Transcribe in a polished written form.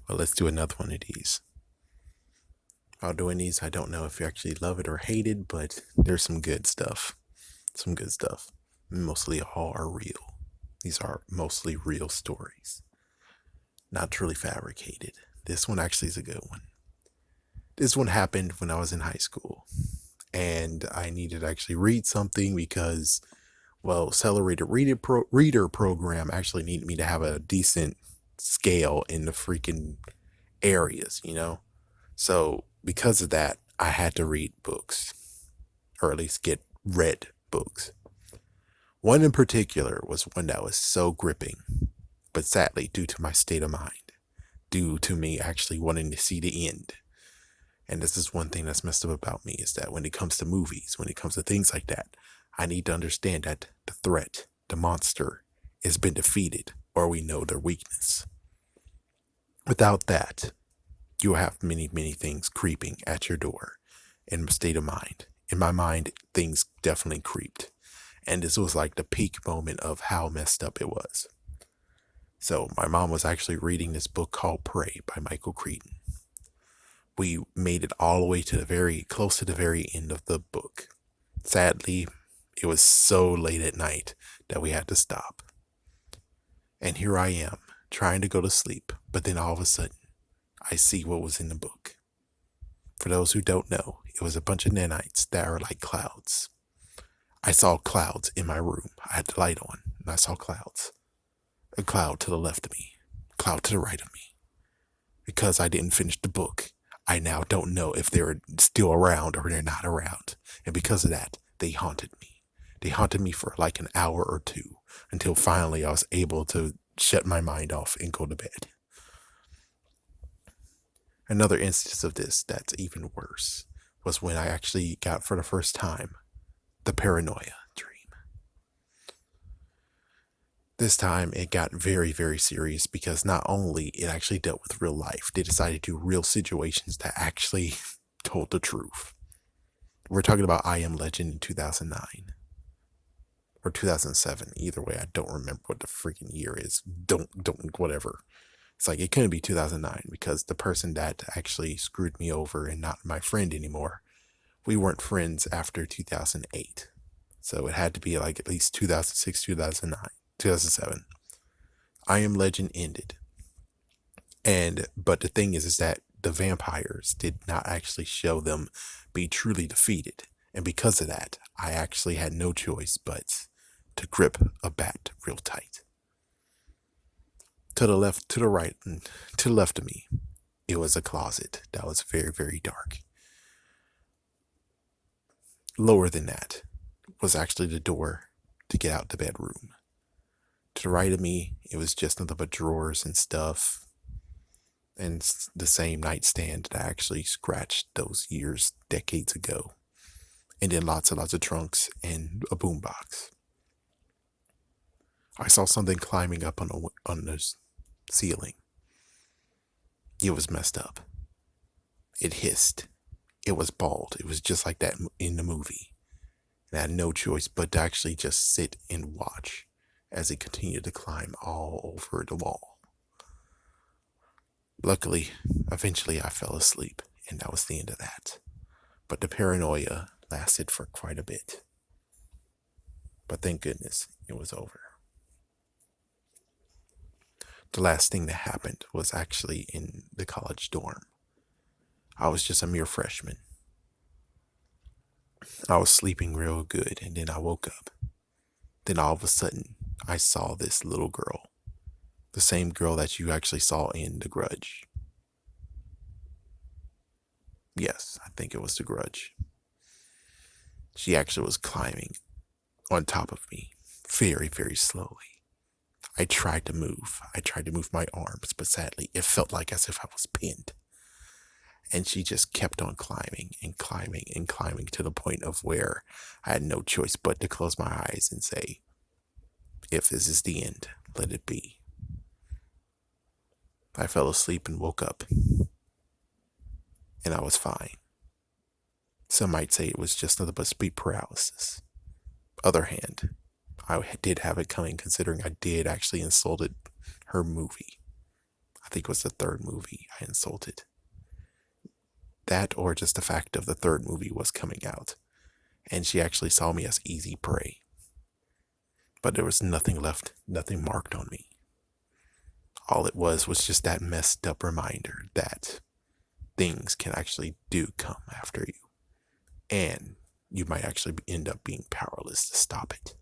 Well, let's do another one of these. While doing these, I don't know if you actually love it or hate it, but there's some good stuff. Some good stuff. Mostly all are real. These are mostly real stories, not truly fabricated. This one actually is a good one. This one happened when I was in high school, and I needed to actually read something because, well, Accelerated Reader program actually needed me to have a decent scale in the freaking areas. So because of that, I had to read books, or at least get read books. One in particular was one that was so gripping, but sadly, due to my state of mind, due to me actually wanting to see the end. And this is one thing that's messed up about me is that when it comes to movies, when it comes to things like that, I need to understand that the threat, the monster, has been defeated, or we know their weakness. Without that, you will have many, many things creeping at your door in a state of mind. In my mind, things definitely creeped. And this was like the peak moment of how messed up it was. So my mom was actually reading this book called Prey by Michael Crichton. We made it all the way to close to the very end of the book. Sadly, it was so late at night that we had to stop. And here I am, trying to go to sleep, but then all of a sudden, I see what was in the book. For those who don't know, it was a bunch of nanites that are like clouds. I saw clouds in my room. I had the light on, and I saw clouds. A cloud to the left of me, a cloud to the right of me. Because I didn't finish the book, I now don't know if they're still around or they're not around. And because of that, they haunted me. They haunted me for like an hour or two until finally I was able to shut my mind off and go to bed. Another instance of this that's even worse was when I actually got for the first time the paranoia dream. This time it got very, very serious because not only it actually dealt with real life, they decided to do real situations that actually told the truth. We're talking about I Am Legend in 2009 or 2007. Either way, I don't remember what the freaking year is. Don't, whatever. It's like it couldn't be 2009 because the person that actually screwed me over and not my friend anymore, we weren't friends after 2008. So it had to be like at least 2006, 2009. 2007. I Am Legend ended. But the thing is that the vampires did not actually show them be truly defeated. And because of that, I actually had no choice but to grip a bat real tight. To the left, to the right, and to the left of me, it was a closet that was very, very dark. Lower than that was actually the door to get out the bedroom. To the right of me, it was just nothing but drawers and stuff. And the same nightstand that I actually scratched those years, decades ago. And then lots and lots of trunks and a boombox. I saw something climbing up on the ceiling. It was messed up. It hissed. It was bald. It was just like that in the movie. And I had no choice but to actually just sit and watch as it continued to climb all over the wall. Luckily, eventually I fell asleep, and that was the end of that. But the paranoia lasted for quite a bit. But thank goodness it was over. The last thing that happened was actually in the college dorm. I was just a mere freshman. I was sleeping real good, and then I woke up. Then all of a sudden, I saw this little girl. The same girl that you actually saw in The Grudge. Yes, I think it was The Grudge. She actually was climbing on top of me very, very slowly. I tried to move. I tried to move my arms, but sadly, it felt like as if I was pinned. And she just kept on climbing and climbing and climbing to the point of where I had no choice but to close my eyes and say, if this is the end, let it be. I fell asleep and woke up, and I was fine. Some might say it was just nothing but sleep paralysis. Other hand, I did have it coming considering I did actually insulted her movie. I think it was the third movie I insulted. That or just the fact of the third movie was coming out. And she actually saw me as easy prey. But there was nothing left, nothing marked on me. All it was just that messed up reminder that things can actually do come after you. And you might actually end up being powerless to stop it.